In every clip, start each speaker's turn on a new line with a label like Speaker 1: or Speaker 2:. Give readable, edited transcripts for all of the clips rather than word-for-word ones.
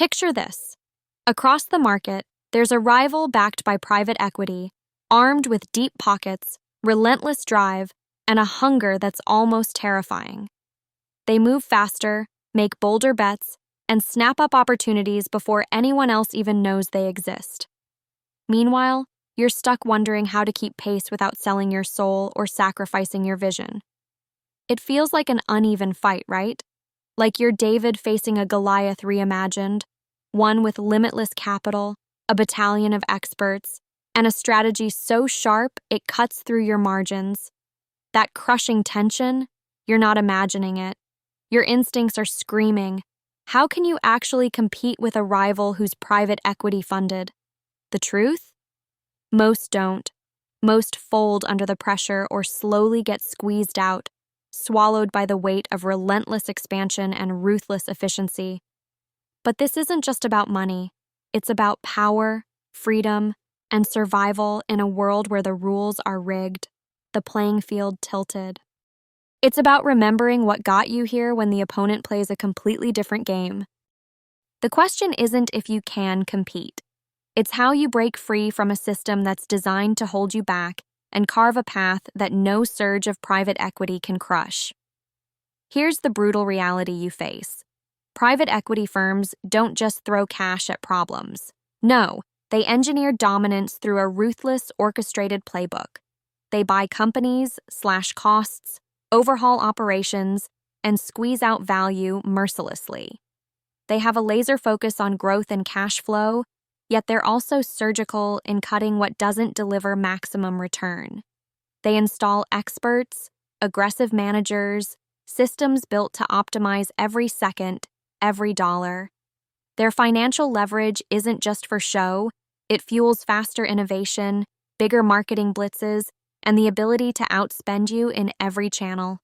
Speaker 1: Picture this. Across the market, there's a rival backed by private equity, armed with deep pockets, relentless drive, and a hunger that's almost terrifying. They move faster, make bolder bets, and snap up opportunities before anyone else even knows they exist. Meanwhile, you're stuck wondering how to keep pace without selling your soul or sacrificing your vision. It feels like an uneven fight, right? Like you're David facing a Goliath reimagined, one with limitless capital, a battalion of experts, and a strategy so sharp it cuts through your margins. That crushing tension, you're not imagining it. Your instincts are screaming, how can you actually compete with a rival who's private equity funded? The truth? Most don't. Most fold under the pressure or slowly get squeezed out, swallowed by the weight of relentless expansion and ruthless efficiency. But this isn't just about money. It's about power, freedom, and survival in a world where the rules are rigged, the playing field tilted. It's about remembering what got you here when the opponent plays a completely different game. The question isn't if you can compete. It's how you break free from a system that's designed to hold you back and carve a path that no surge of private equity can crush. Here's the brutal reality you face. Private equity firms don't just throw cash at problems. No, they engineer dominance through a ruthless, orchestrated playbook. They buy companies, slash costs, overhaul operations, and squeeze out value mercilessly. They have a laser focus on growth and cash flow, yet they're also surgical in cutting what doesn't deliver maximum return. They install experts, aggressive managers, systems built to optimize every second, every dollar. Their financial leverage isn't just for show, it fuels faster innovation, bigger marketing blitzes, and the ability to outspend you in every channel.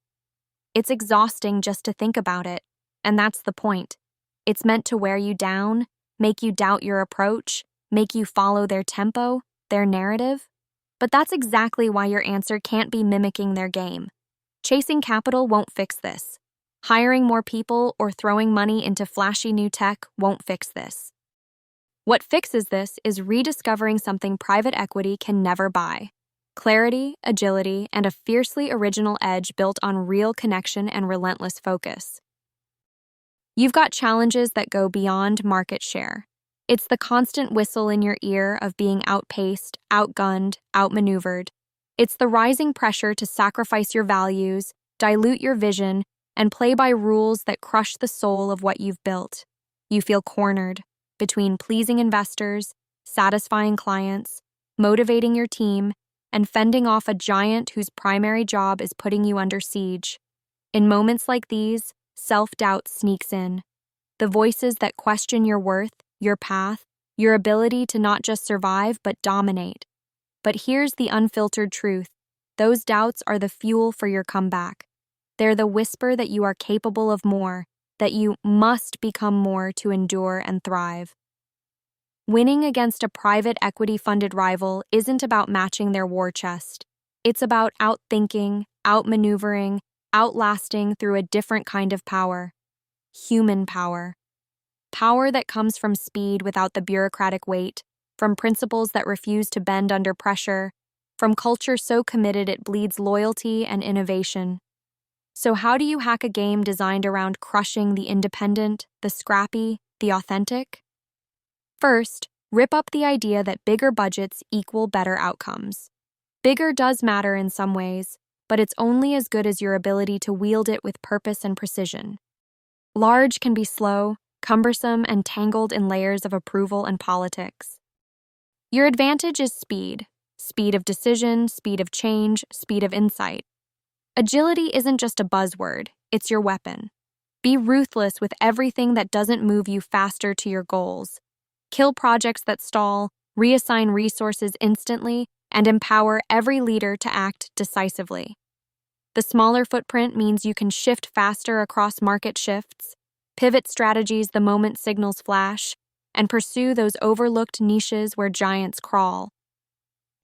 Speaker 1: It's exhausting just to think about it, and that's the point. It's meant to wear you down, make you doubt your approach, make you follow their tempo, their narrative. But that's exactly why your answer can't be mimicking their game. Chasing capital won't fix this. Hiring more people or throwing money into flashy new tech won't fix this. What fixes this is rediscovering something private equity can never buy: clarity, agility, and a fiercely original edge built on real connection and relentless focus. You've got challenges that go beyond market share. It's the constant whistle in your ear of being outpaced, outgunned, outmaneuvered. It's the rising pressure to sacrifice your values, dilute your vision, and play by rules that crush the soul of what you've built. You feel cornered between pleasing investors, satisfying clients, motivating your team, and fending off a giant whose primary job is putting you under siege. In moments like these, self-doubt sneaks in. The voices that question your worth, your path, your ability to not just survive but dominate. But here's the unfiltered truth. Those doubts are the fuel for your comeback. They're the whisper that you are capable of more, that you must become more to endure and thrive. Winning against a private equity-funded rival isn't about matching their war chest. It's about outthinking, outmaneuvering, outlasting through a different kind of power. Human power. Power that comes from speed without the bureaucratic weight, from principles that refuse to bend under pressure, from culture so committed it bleeds loyalty and innovation. So how do you hack a game designed around crushing the independent, the scrappy, the authentic? First, rip up the idea that bigger budgets equal better outcomes. Bigger does matter in some ways, but it's only as good as your ability to wield it with purpose and precision. Large can be slow, cumbersome, and tangled in layers of approval and politics. Your advantage is speed. Speed of decision, speed of change, speed of insight. Agility isn't just a buzzword, it's your weapon. Be ruthless with everything that doesn't move you faster to your goals. Kill projects that stall, reassign resources instantly, and empower every leader to act decisively. The smaller footprint means you can shift faster across market shifts, pivot strategies the moment signals flash, and pursue those overlooked niches where giants crawl.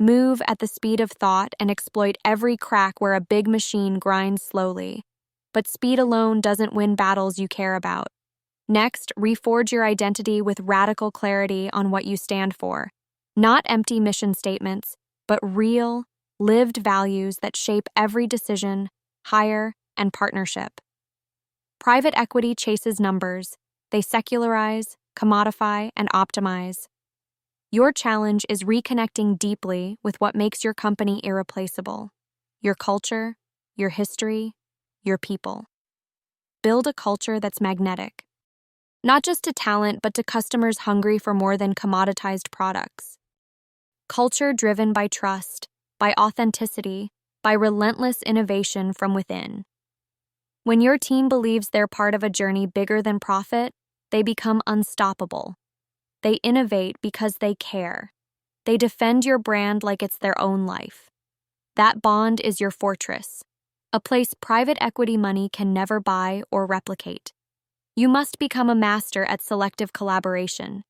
Speaker 1: Move at the speed of thought and exploit every crack where a big machine grinds slowly. But speed alone doesn't win battles you care about. Next, reforge your identity with radical clarity on what you stand for. Not empty mission statements, but real, lived values that shape every decision, hire, and partnership. Private equity chases numbers. They secularize, commodify, and optimize. Your challenge is reconnecting deeply with what makes your company irreplaceable: your culture, your history, your people. Build a culture that's magnetic, not just to talent, but to customers hungry for more than commoditized products. Culture driven by trust, by authenticity, by relentless innovation from within. When your team believes they're part of a journey bigger than profit, they become unstoppable. They innovate because they care. They defend your brand like it's their own life. That bond is your fortress, a place private equity money can never buy or replicate. You must become a master at selective collaboration.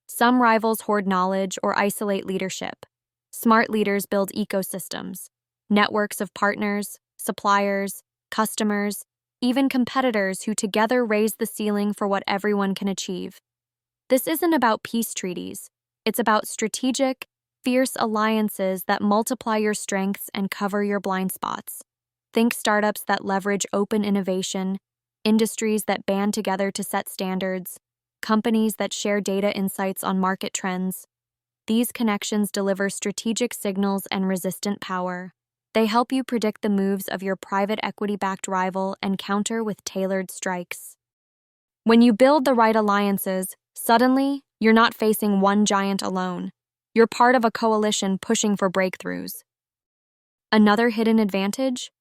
Speaker 1: Some rivals hoard knowledge or isolate leadership. Smart leaders build ecosystems, networks of partners, suppliers, customers, even competitors who together raise the ceiling for what everyone can achieve. This isn't about peace treaties. It's about strategic, fierce alliances that multiply your strengths and cover your blind spots. Think startups that leverage open innovation, industries that band together to set standards, companies that share data insights on market trends. These connections deliver strategic signals and resistant power. They help you predict the moves of your private equity-backed rival and counter with tailored strikes. When you build the right alliances, suddenly, you're not facing one giant alone. You're part of a coalition pushing for breakthroughs. Another hidden advantage?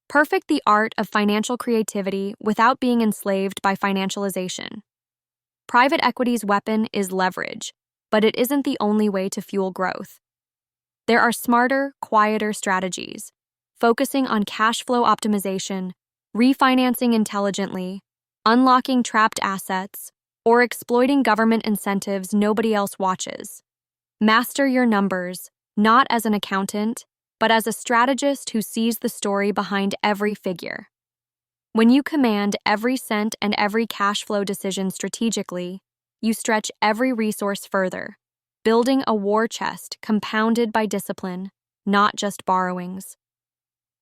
Speaker 1: Perfect the art of financial creativity without being enslaved by financialization. Private equity's weapon is leverage, but it isn't the only way to fuel growth. There are smarter, quieter strategies, focusing on cash flow optimization, refinancing intelligently, unlocking trapped assets, or exploiting government incentives nobody else watches. Master your numbers, not as an accountant, but as a strategist who sees the story behind every figure. When you command every cent and every cash flow decision strategically, you stretch every resource further, building a war chest compounded by discipline, not just borrowings.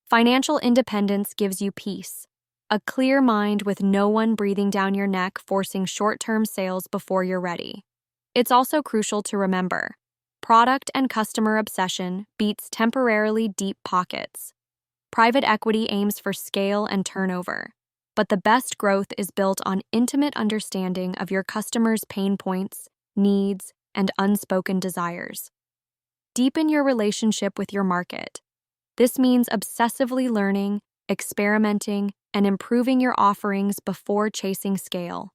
Speaker 1: Financial independence gives you peace, a clear mind with no one breathing down your neck forcing short-term sales before you're ready. It's also crucial to remember: product and customer obsession beats temporarily deep pockets. Private equity aims for scale and turnover, but the best growth is built on intimate understanding of your customers' pain points, needs, and unspoken desires. Deepen your relationship with your market. This means obsessively learning, experimenting, and improving your offerings before chasing scale.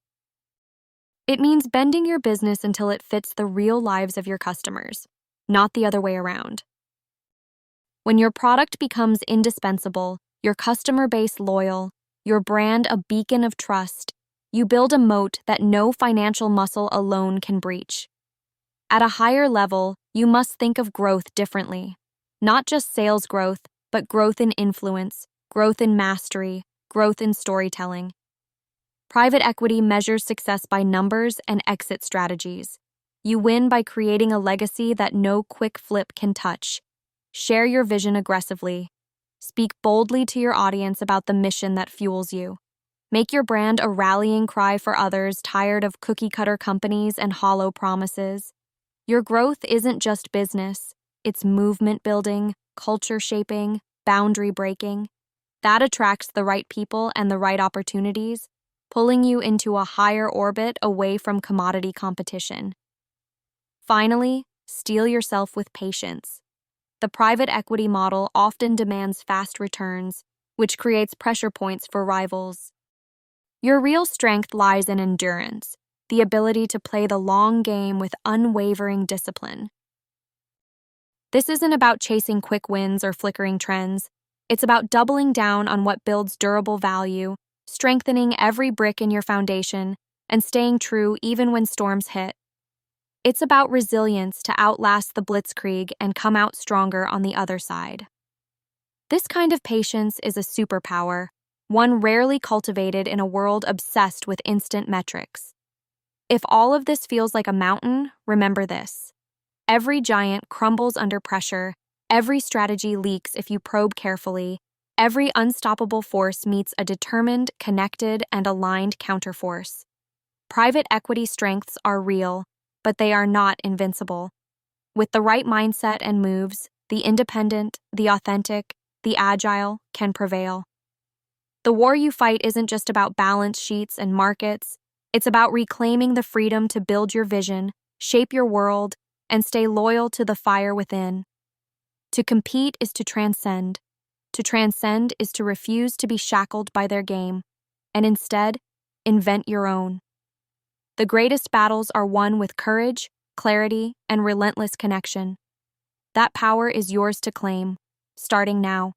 Speaker 1: It means bending your business until it fits the real lives of your customers, not the other way around. When your product becomes indispensable, your customer base loyal, your brand a beacon of trust, you build a moat that no financial muscle alone can breach. At a higher level, you must think of growth differently. Not just sales growth, but growth in influence, growth in mastery, growth in storytelling. Private equity measures success by numbers and exit strategies. You win by creating a legacy that no quick flip can touch. Share your vision aggressively. Speak boldly to your audience about the mission that fuels you. Make your brand a rallying cry for others tired of cookie-cutter companies and hollow promises. Your growth isn't just business, it's movement building, culture shaping, boundary breaking. That attracts the right people and the right opportunities, pulling you into a higher orbit away from commodity competition. Finally, steel yourself with patience. The private equity model often demands fast returns, which creates pressure points for rivals. Your real strength lies in endurance, the ability to play the long game with unwavering discipline. This isn't about chasing quick wins or flickering trends. It's about doubling down on what builds durable value, strengthening every brick in your foundation, and staying true even when storms hit. It's about resilience to outlast the blitzkrieg and come out stronger on the other side. This kind of patience is a superpower, one rarely cultivated in a world obsessed with instant metrics. If all of this feels like a mountain, remember this. Every giant crumbles under pressure, every strategy leaks if you probe carefully, every unstoppable force meets a determined, connected, and aligned counterforce. Private equity strengths are real, but they are not invincible. With the right mindset and moves, the independent, the authentic, the agile can prevail. The war you fight isn't just about balance sheets and markets, it's about reclaiming the freedom to build your vision, shape your world, and stay loyal to the fire within. To compete is to transcend. To transcend is to refuse to be shackled by their game, and instead, invent your own. The greatest battles are won with courage, clarity, and relentless connection. That power is yours to claim, starting now.